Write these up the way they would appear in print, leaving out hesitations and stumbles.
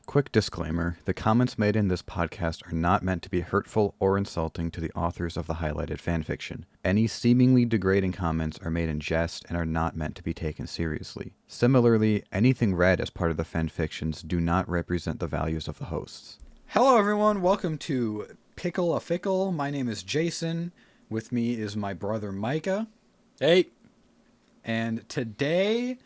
Quick disclaimer, the comments made in this podcast are not meant to be hurtful or insulting to the authors of the highlighted fanfiction. Any seemingly degrading comments are made in jest and are not meant to be taken seriously. Similarly, anything read as part of the fanfictions do not represent the values of the hosts. Hello everyone, welcome to Pickle a Fickle. My name is Jason. With me is my brother Micah. Hey. And today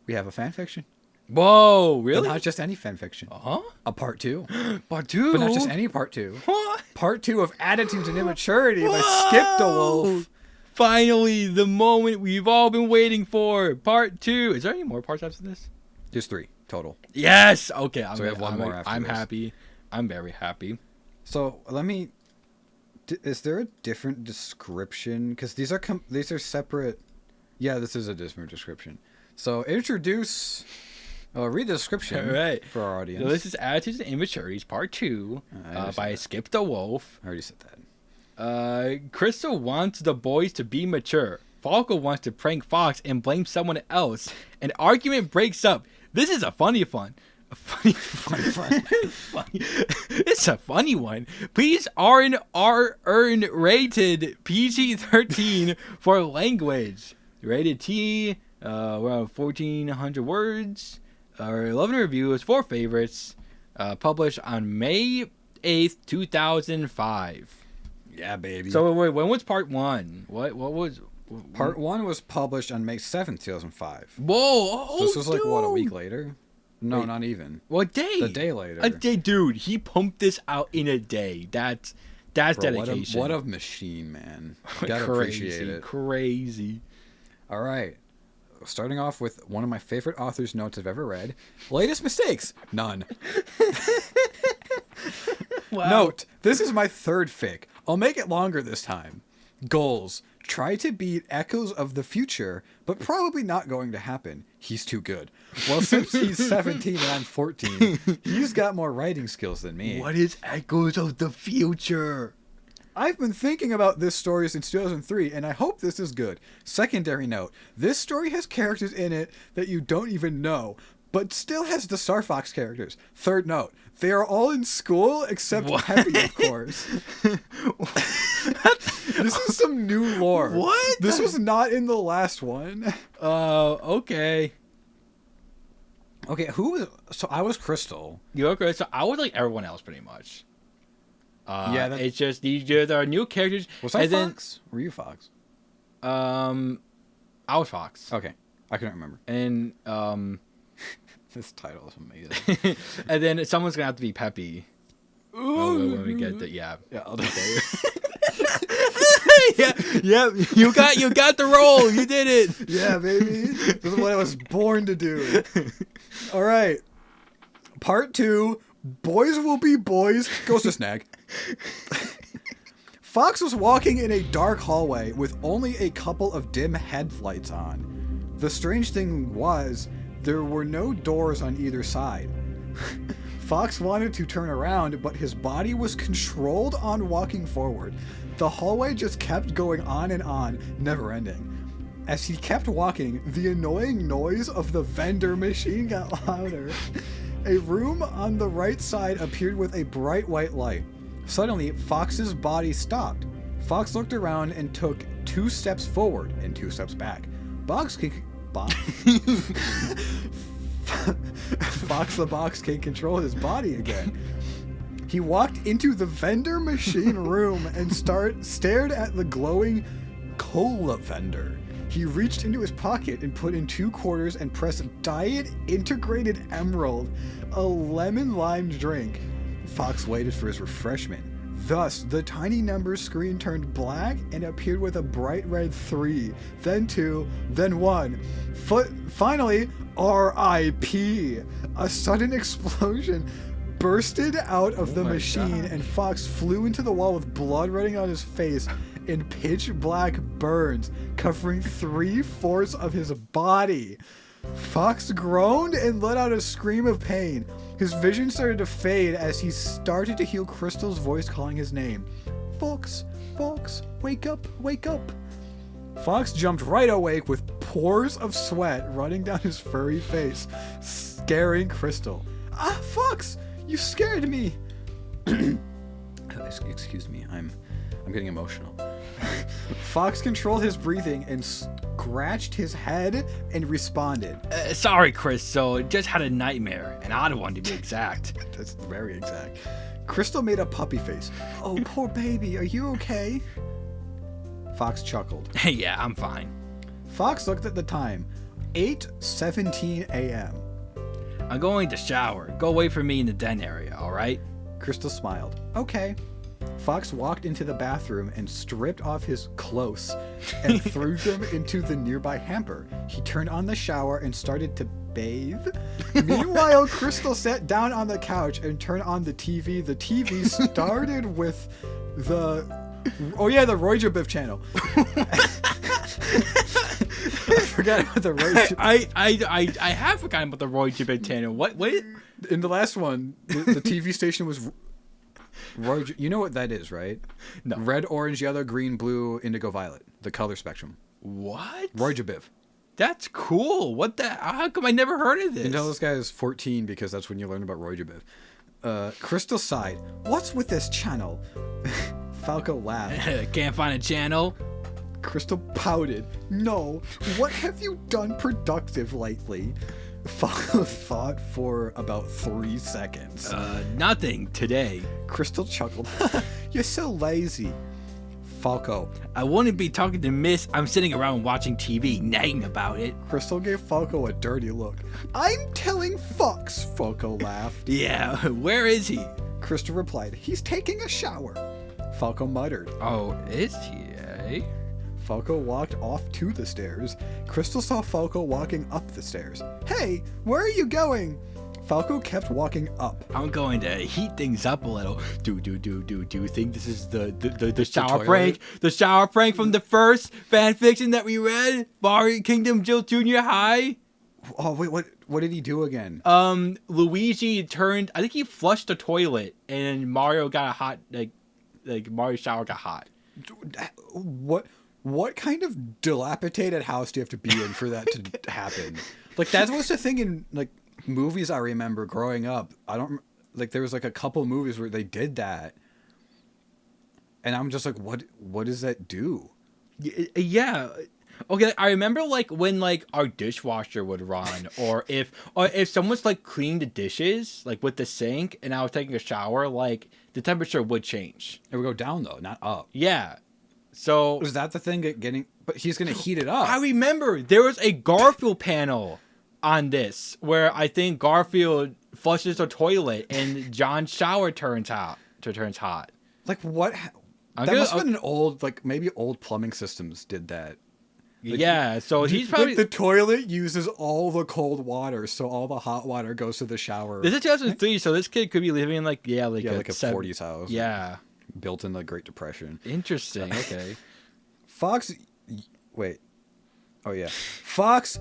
we have a fanfiction. Whoa, really? But not just any fanfiction. Uh-huh. A part 2. Part 2? But not just any part 2. What? Part 2 of Attitudes and Immaturity by SkippDaWolf. Finally, the moment we've all been waiting for. Part 2. Is there any more parts after this? There's 3 total. Yes! Okay, we have one more after I'm this. happy. I'm very happy. So, is there a different description? Because these are separate. Yeah, this is a different description. So, read the description for our audience. So this is Attitudes and Immaturities, Part 2, by SkippDaWolf. I already said that. Krystal wants the boys to be mature. Falco wants to prank Fox and blame someone else. An argument breaks up. This is a funny fun. It's a funny one. Please earn rated PG-13 for language. Rated T, around 1,400 words. Our 11 reviews, 4 favorites. Published on May 8th, 2005. Yeah, baby. So wait, when was part 1? What was... Part 1 was published on May 7th, 2005. Whoa! So this was like, what, a week later? No, wait, not even. What day? The day later. A day, dude. He pumped this out in a day. That's Bro, dedication. What a machine, man. Gotta appreciate it. Crazy. All right. Starting off with one of my favorite author's notes I've ever read. Latest mistakes? None. Wow. Note, this is my third fic. I'll make it longer this time. Goals. Try to beat Echoes of the Future, but probably not going to happen. He's too good. Well, since he's 17 and I'm 14, he's got more writing skills than me. What is Echoes of the Future? I've been thinking about this story since 2003, and I hope this is good. Secondary note, this story has characters in it that you don't even know, but still has the Star Fox characters. Third note, they are all in school except Peppy, of course. This is some new lore. What? This was not in the last one. Okay. Okay, so I was Krystal. You okay? So I was like everyone else pretty much. Yeah, it's just there are new characters. Was I Fox? Were you Fox? I was Fox. Okay, I couldn't remember. And this title is amazing. And then someone's gonna have to be Peppy. Ooh. When we get to I'll do it. yeah, you got the role. You did it. Yeah, baby. This is what I was born to do. All right. Part 2. Boys will be boys. Goes to snag. Fox was walking in a dark hallway with only a couple of dim headlights on. The strange thing was, there were no doors on either side. Fox wanted to turn around, but his body was controlled on walking forward. The hallway just kept going on and on, never ending. As he kept walking, the annoying noise of the vendor machine got louder. A room on the right side appeared with a bright white light. Suddenly, Fox's body stopped. Fox looked around and took 2 steps forward and 2 steps back. Fox the Box can control his body again. He walked into the vendor machine room and stared at the glowing cola vendor. He reached into his pocket and put in 2 quarters and pressed Diet Integrated Emerald, a lemon lime drink. Fox waited for his refreshment. Thus, the tiny number screen turned black and appeared with a bright red 3, then 2, then 1. Finally, R.I.P. A sudden explosion bursted out of the machine, and Fox flew into the wall with blood running on his face and pitch black burns covering 3/4 of his body. Fox groaned and let out a scream of pain. His vision started to fade as he started to hear Krystal's voice calling his name. Fox, Fox, wake up, wake up. Fox jumped right awake with pores of sweat running down his furry face, scaring Krystal. Fox, you scared me. Excuse me, I'm getting emotional. Fox controlled his breathing and scratched his head and responded. Sorry, Krystal. Just had a nightmare, an odd one to be exact. That's very exact. Krystal made a puppy face. Oh, poor baby, are you okay? Fox chuckled. Yeah, I'm fine. Fox looked at the time. 8:17 a.m. I'm going to shower. Go away from me in the den area, all right? Krystal smiled. Okay. Fox walked into the bathroom and stripped off his clothes and threw them into the nearby hamper. He turned on the shower and started to bathe. Meanwhile, Krystal sat down on the couch and turned on the TV. The TV started with the Roy Jabiv channel. I forgot about the Roy Jabiv. I have forgotten about the Roy Jabiv channel. What? In the last one, the TV station was Roy. You know what that is, right? No. Red, orange, yellow, green, blue, indigo, violet. The color spectrum. What? Roy Jabiv. That's cool. What the? How come I never heard of this? You know this guy is 14 because that's when you learn about Roy Jabiv. Krystal sighed. What's with this channel? Falco laughed. Can't find a channel. Krystal pouted. No. What have you done productive lately? Falco thought for about 3 seconds. Nothing today. Krystal chuckled. You're so lazy. Falco. I wouldn't be talking to Miss. I'm sitting around watching TV, nagging about it. Krystal gave Falco a dirty look. I'm telling Fox, Falco laughed. Yeah, where is he? Krystal replied, he's taking a shower. Falco muttered. Oh, is he, eh? Falco walked off to the stairs. Krystal saw Falco walking up the stairs. Hey, where are you going? Falco kept walking up. I'm going to heat things up a little. Do you think this is the shower toilet? prank? The shower prank from the first fan fiction that we read? Mario Kingdom Jill Junior High? Oh, wait, what did he do again? Luigi turned, I think he flushed the toilet and Mario got a hot, like Mario's shower got hot. What kind of dilapidated house do you have to be in for that to happen? Like, that was the thing in, like, movies I remember growing up. There was, like, a couple movies where they did that. And I'm just like, what does that do? Yeah. Okay, I remember, like, when, like, our dishwasher would run, or if someone's, like, cleaning the dishes, like, with the sink, and I was taking a shower, like, the temperature would change. It would go down, though, not up. Yeah. So was that the thing but he's going to heat it up. I remember there was a Garfield panel on this where I think Garfield flushes the toilet and John's shower turns hot. Like, what? That must have been an old, like, maybe old plumbing systems did that. Like, yeah, so he's probably... Like, the toilet uses all the cold water, so all the hot water goes to the shower. This is 2003, so this kid could be living in, like a 40s house. Yeah. Built in the Great Depression. Interesting, okay. Fox,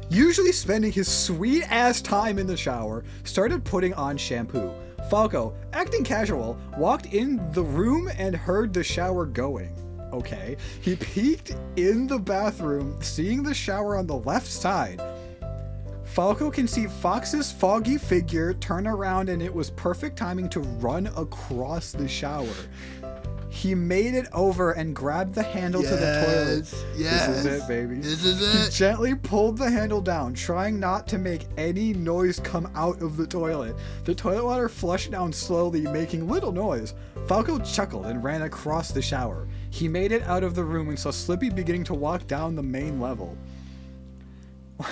usually spending his sweet-ass time in the shower, started putting on shampoo. Falco, acting casual, walked in the room and heard the shower going. Okay. He peeked in the bathroom, seeing the shower on the left side. Falco can see Fox's foggy figure turn around, and it was perfect timing to run across the shower. He made it over and grabbed the handle to the toilet. Yes. This is it, baby. This is it. He gently pulled the handle down, trying not to make any noise come out of the toilet. The toilet water flushed down slowly, making little noise. Falco chuckled and ran across the shower. He made it out of the room and saw Slippy beginning to walk down the main level.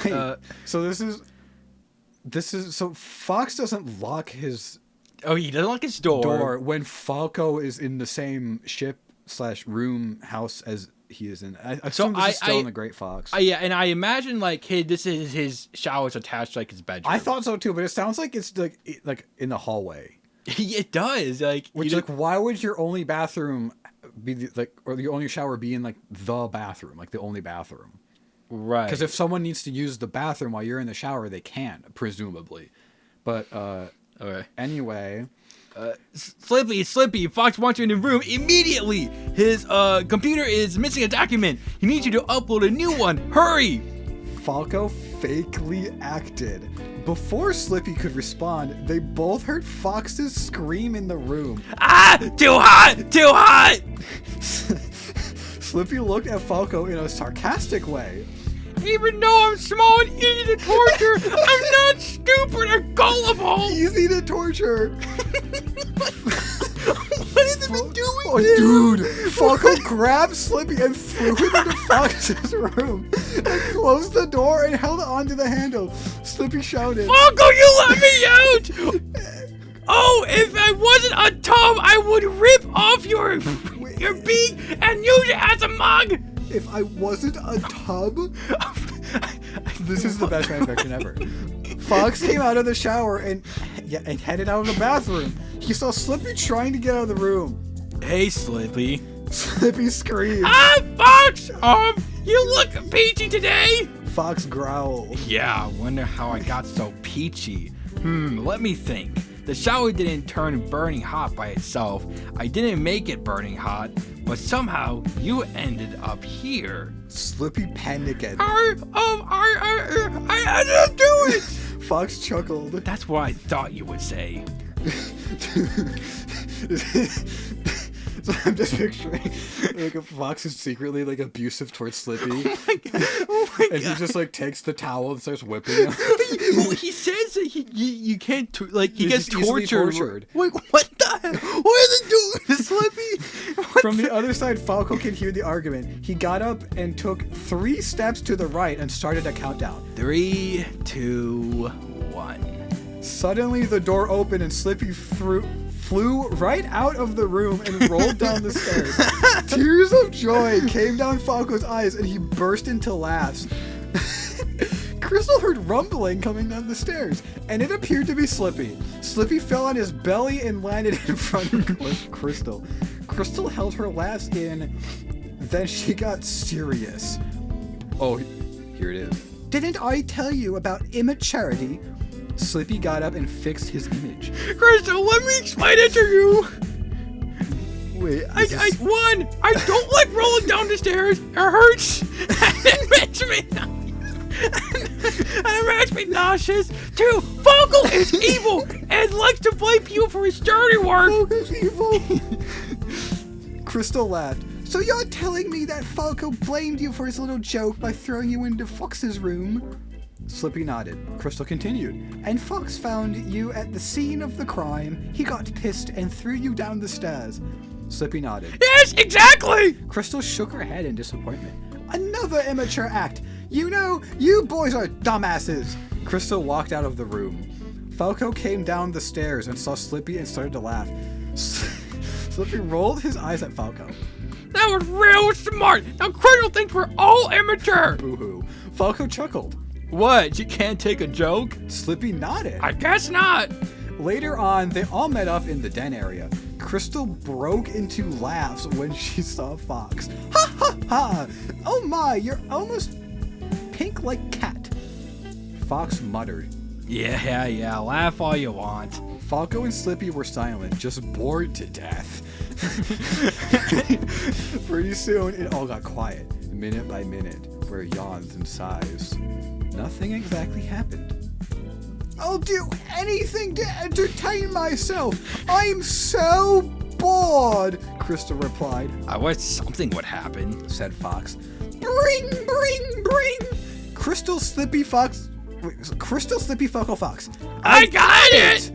Wait, so so Fox doesn't lock his... Oh, he doesn't lock his door when Falco is in the same ship/room house as he is in. I assume this is still in the Great Fox. Yeah, and I imagine like, hey, this is his shower's attached to like his bedroom. I thought so too, but it sounds like it's like in the hallway. It does, like, which like, why would your only bathroom be or the only shower be in like the bathroom, like the only bathroom? Right. Because if someone needs to use the bathroom while you're in the shower, they can, presumably. But okay. Anyway, Slippy, Fox wants you in the room immediately. His computer is missing a document. He needs you to upload a new one. Hurry! Falco fakely acted, Before Slippy could respond, they both heard Fox's scream in the room. Ah! Too hot! Too hot! Slippy looked at Falco in a sarcastic way. Even though I'm small and easy to torture, I'm not stupid or gullible! Easy to torture. What have they been doing? Oh, dude! Falco grabbed Slippy and threw him into Fox's room and closed the door and held onto the handle. Slippy shouted, Falco, you let me out! Oh, if I wasn't a tub, I would rip off your beak and use it as a mug! "If I wasn't a tub?" This is the best fanfiction ever. Fox came out of the shower and headed out of the bathroom. He saw Slippy trying to get out of the room. Hey, Slippy. Slippy screamed. Ah, Fox! You look peachy today! Fox growled. Yeah, I wonder how I got so peachy. Let me think. The shower didn't turn burning hot by itself. I didn't make it burning hot, but somehow you ended up here. Slippy panicked. I ended up doing it! Fox chuckled. That's what I thought you would say. So I'm just picturing like a Fox is secretly like abusive towards Slippy. Oh my And he just like takes the towel and starts whipping him. Well, he says that you can't he gets just easily tortured. Wait, what the hell? What are they doing to Slippy? From the other side, Falco could hear the argument. He got up and took 3 steps to the right and started a countdown. 3, 2, 1. Suddenly, the door opened and Slippy flew right out of the room and rolled down the stairs. Tears of joy came down Falco's eyes and he burst into laughs. Krystal heard rumbling coming down the stairs, and it appeared to be Slippy. Slippy fell on his belly and landed in front of Krystal. Krystal held her laughs in, then she got serious. Oh, here it is. "Didn't I tell you about immaturity?" Slippy got up and fixed his image. Krystal, let me explain it to you. Wait, I don't like rolling down the stairs. It hurts. And it makes me nauseous. 2, Falco is evil and likes to blame people for his dirty work. Falco's evil. Krystal laughed. "So you're telling me that Falco blamed you for his little joke by throwing you into Fox's room?" Slippy nodded. Krystal continued. "And Fox found you at the scene of the crime. He got pissed and threw you down the stairs." Slippy nodded. Yes, exactly. Krystal shook her head in disappointment. "Another immature act. You know, you boys are dumbasses." Krystal walked out of the room. Falco came down the stairs and saw Slippy and started to laugh. Slippy rolled his eyes at Falco. That was real smart. Now Krystal thinks we're all immature. Boo-hoo. Falco chuckled. What? You can't take a joke? Slippy nodded. I guess not. Later on, they all met up in the den area. Krystal broke into laughs when she saw Fox. "Ha ha ha! Oh my, you're almost pink like cat." Fox muttered. Yeah, laugh all you want. Falco and Slippy were silent, just bored to death. Pretty soon, it all got quiet. Minute by minute, were yawns and sighs. Nothing exactly happened. "I'll do anything to entertain myself. I'm so bored," Krystal replied. I wish something would happen, said Fox. "Bring! Krystal, Slippy, Falco, Fox. I got it!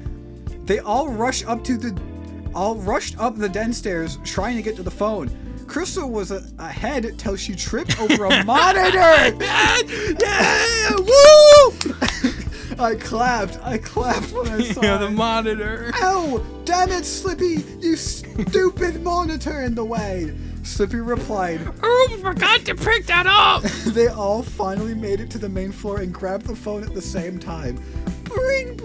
They all rushed up the den stairs trying to get to the phone. Krystal was ahead till she tripped over a monitor. Yeah! Woo! I clapped when I saw Yeah, the it. monitor. "Ow! Damn it, Slippy! You stupid monitor in the way!" Slippy replied. Oops, forgot to pick that up. They all finally made it to the main floor and grabbed the phone at the same time. Bring!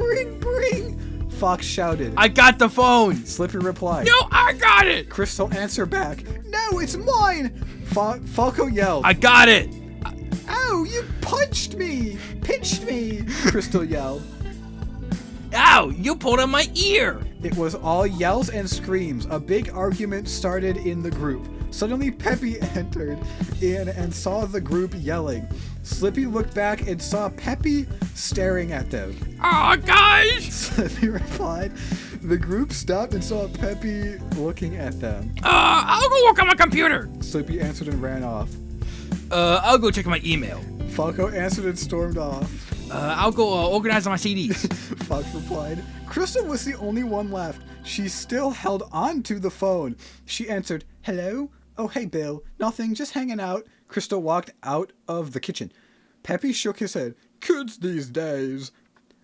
Fox shouted. I got the phone. Slippy replied. No, I got it. Krystal answered back. "No, it's mine!" Falco yelled. I got it. "Ow, you pinched me! Krystal yelled. Ow, you pulled on my ear. It was all yells and screams. A big argument started in the group. Suddenly, Peppy entered in and saw the group yelling. Slippy looked back and saw Peppy staring at them. Aw, guys! Slippy replied. The group stopped and saw Peppy looking at them. I'll go work on my computer. Slippy answered and ran off. I'll go check my email. Falco answered and stormed off. I'll go organize my CDs. Fox replied. Krystal was the only one left. She still held on to the phone. She answered, "Hello? Oh, hey, Bill. Nothing, just hanging out." Krystal walked out of the kitchen. Peppy shook his head. Kids these days.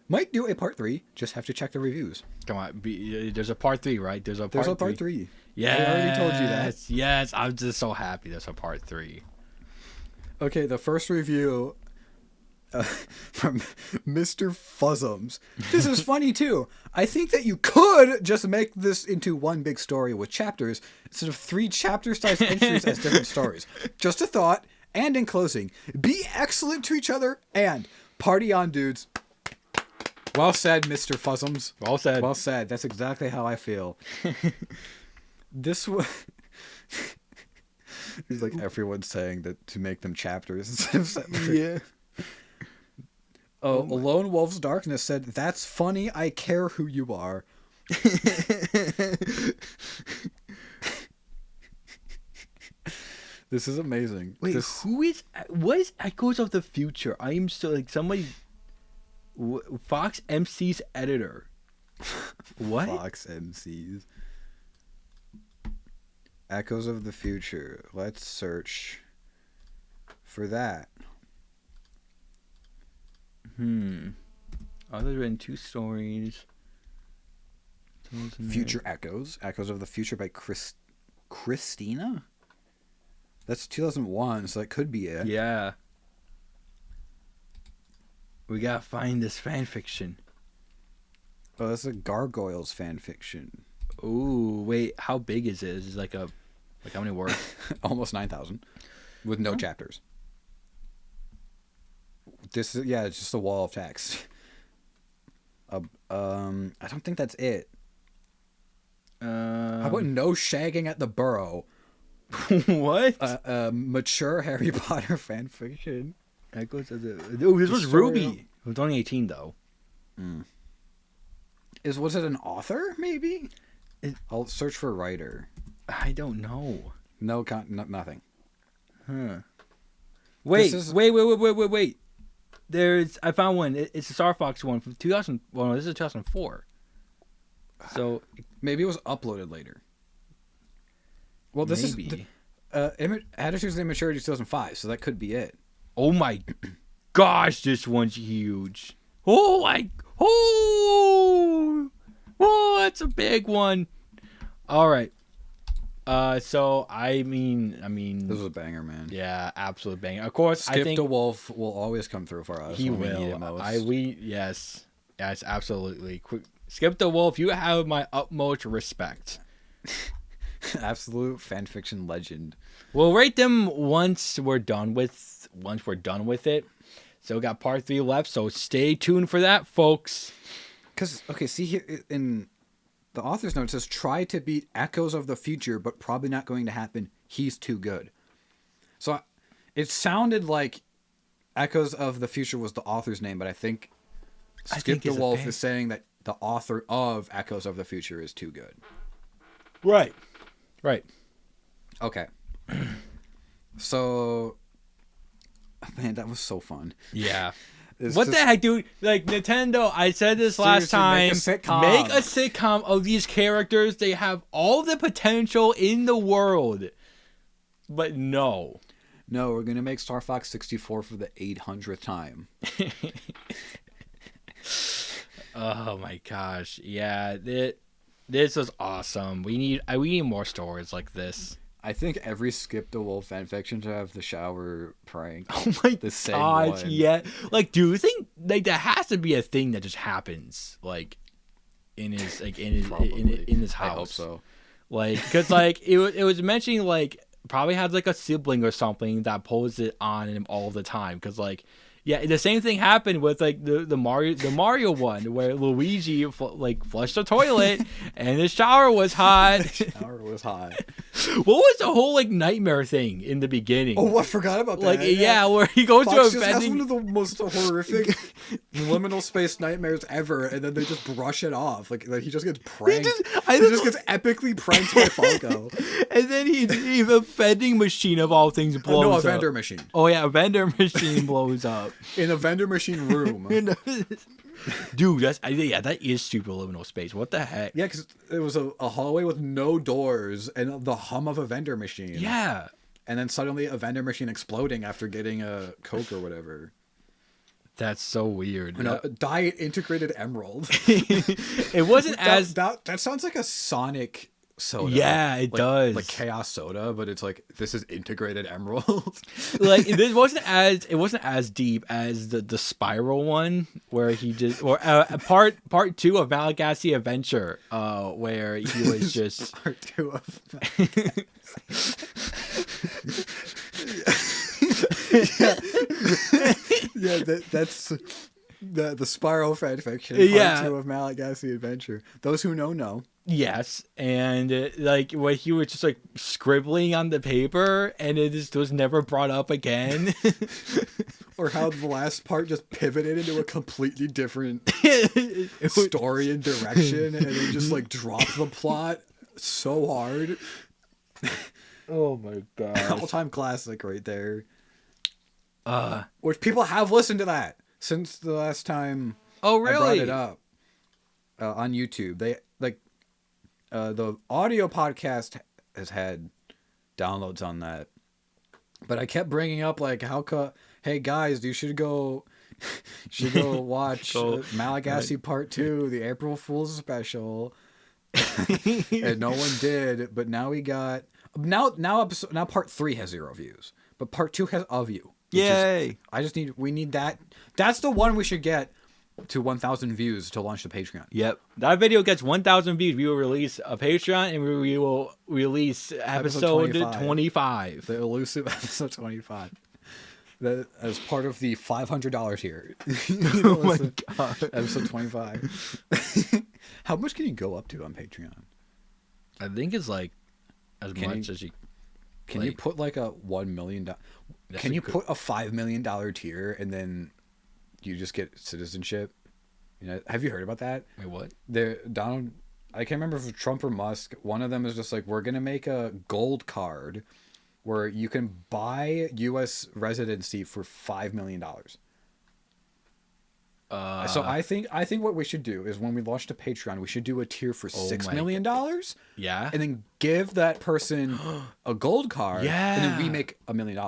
Might do a part 3. Just have to check the reviews. Come on, there's a part 3, right? There's a part 3. Yes, I already told you that. Yes, I'm just so happy there's a part 3. Okay, the first review from Mr. Fuzzums. This is funny too. I think that you could just make this into one big story with chapters instead of 3 chapter-sized entries as different stories. Just a thought. And in closing, be excellent to each other and party on, dudes. Well said, Mr. Fuzzums. Well said. Well said. That's exactly how I feel. This was... It's like everyone's saying that to make them chapters instead of separate. Yeah. Oh, Lone Wolf's Darkness said, "That's funny. I care who you are." This is amazing. Wait, what is Echoes of the Future? I am so like somebody. Fox MC's editor. What? Fox MCs. Echoes of the Future. Let's search for that. Other than 2 stories. Future Echoes. Echoes of the Future by Christina? That's 2001, so that could be it. Yeah. We gotta find this fanfiction. Oh, that's a Gargoyles fanfiction. Ooh, wait, how big is it? Is it like how many words? Almost 9,000. With no chapters. This is, it's just a wall of text. I don't think that's it. How about no shagging at the burrow? What? Mature Harry Potter fanfiction. Echoes of the... Oh, this was Ruby. It was only 18, though. Was it an author, maybe? I'll search for writer. I don't know. No, nothing. Huh. Wait. I found one. It's a Star Fox one from 2000. Well, no, this is 2004. So maybe it was uploaded later. Well, this is Attitudes of Immaturity 2005, so that could be it. Oh my gosh, this one's huge. Oh, that's a big one. All right. So I mean, this was a banger, man. Yeah, absolute banger. Of course, I think SkippDaWolf will always come through for us. He will. Yes, absolutely. SkippDaWolf, you have my utmost respect. Absolute fanfiction legend. We'll rate them once we're done with it. So we got part 3 left. So stay tuned for that, folks. Because see here in the author's note, it says try to beat Echoes of the Future, but probably not going to happen. He's too good. So it sounded like Echoes of the Future was the author's name, but I think SkippDaWolf is saying that the author of Echoes of the Future is too good. Right. Okay. So, man, that was so fun. Yeah. What the heck, dude? Like, Nintendo, I said this last time. Make a sitcom of these characters. They have all the potential in the world. But no. No, we're going to make Star Fox 64 for the 800th time. Oh, my gosh. Yeah, this was awesome. We need more stories like this. I think every SkippDaWolf fanfiction should have the shower prank. Oh my gosh, yeah. Like, do you think like that has to be a thing that just happens like in his house? I hope so. Like, cause like it was mentioning like probably has like a sibling or something that pulls it on him all the time. Cause like. Yeah, the same thing happened with like the Mario one where Luigi flushed the toilet and the shower was hot. The shower was hot. What was the whole like nightmare thing in the beginning? Oh, I forgot about that. Like yeah, where he goes Fox to a just has vending. one of the most horrific liminal space nightmares ever, and then they just brush it off. Like he just gets pranked. He just gets epically pranked by Falco. And then the vending machine of all things blows up. No, a vendor machine. Oh yeah, a vendor machine blows up. In a vendor machine room. Dude, that is super liminal space. What the heck? Yeah, because it was a hallway with no doors and the hum of a vendor machine. Yeah. And then suddenly a vendor machine exploding after getting a Coke or whatever. That's so weird. A diet integrated emerald. It wasn't as that sounds like a Sonic soda. Yeah, it does. Like Chaos Soda, but it's like this is integrated emerald. Like it wasn't as deep as the spiral one where he just part 2 of Malagasy Adventure where he was just part 2 of that's the spiral fanfiction part 2 of Malagasy Adventure. Those who know. Yes, and like when he was just like scribbling on the paper, and it just was never brought up again. Or how the last part just pivoted into a completely different story and direction, and it just like dropped the plot so hard. Oh my god! All-time classic right there. Which people have listened to that since the last time. Oh really? I brought it up on YouTube. They like. The audio podcast has had downloads on that, but I kept bringing up like hey guys, you should go watch Malagasy Part 2, the April Fool's special, and no one did. But now we got now Part 3 has 0 views, but Part 2 has a view. Yay! We need that. That's the one we should get to 1,000 views to launch the Patreon. Yep. That video gets 1,000 views. We will release a Patreon and we will release episode 25. The elusive episode 25. That as part of the $500 here. Oh my god. Episode 25. How much can you go up to on Patreon? I think it's like as much as you can you put like a $1 million? Can you put a $5 million tier and then you just get citizenship? You know, have you heard about that? Wait, what? Donald, I can't remember if it was Trump or Musk. One of them is just like, we're gonna make a gold card where you can buy U.S. residency for $5 million. So I think what we should do is when we launch the Patreon, we should do a tier for $6 million. Yeah. And then give that person a gold card. Yeah. And then we make $1 million.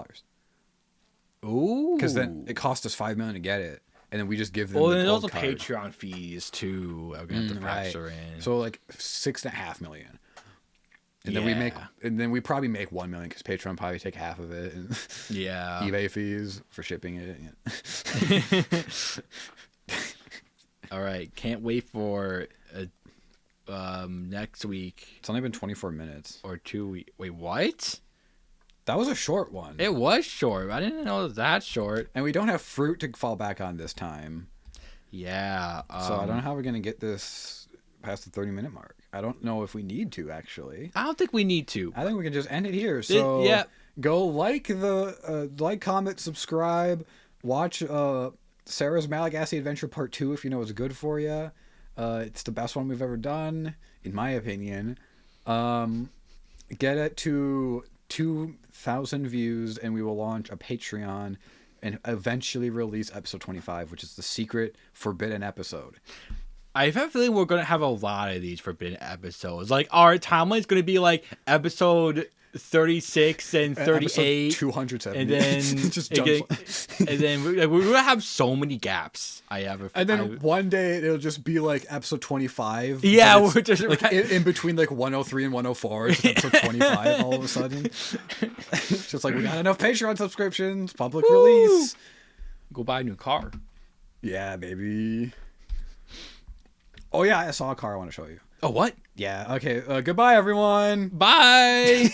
Ooh. Because then it cost us $5 million to get it, and then we just give them. Well, the there's gold also card. Patreon fees too. I'm gonna have to factor in. So like $6.5 million, and then we probably make $1 million because Patreon probably take half of it, and yeah, eBay fees for shipping it. All right, can't wait for next week. It's only been 24 minutes or 2 weeks. Wait, what? That was a short one. It was short. I didn't know it was that short. And we don't have fruit to fall back on this time. Yeah. So I don't know how we're going to get this past the 30-minute mark. I don't know if we need to, actually. I don't think we need to. I think we can just end it here. So go like, comment, subscribe, watch Sarah's Malagasy Adventure Part 2 if you know it's good for you. It's the best one we've ever done, in my opinion. Get it to 2,000 views and we will launch a Patreon and eventually release episode 25, which is the secret forbidden episode. I have a feeling we're going to have a lot of these forbidden episodes. Like our timeline is going to be like episode 36 and 38, 270, and then just and then we're gonna have so many gaps. One day it'll just be like episode 25. Yeah, we're just like in between like 103 and 104. It's episode 25 all of a sudden. It's just like we got enough Patreon subscriptions, public release. Go buy a new car. Yeah, baby. Oh yeah, I saw a car I want to show you. Oh, what? Yeah. Okay. Goodbye, everyone. Bye.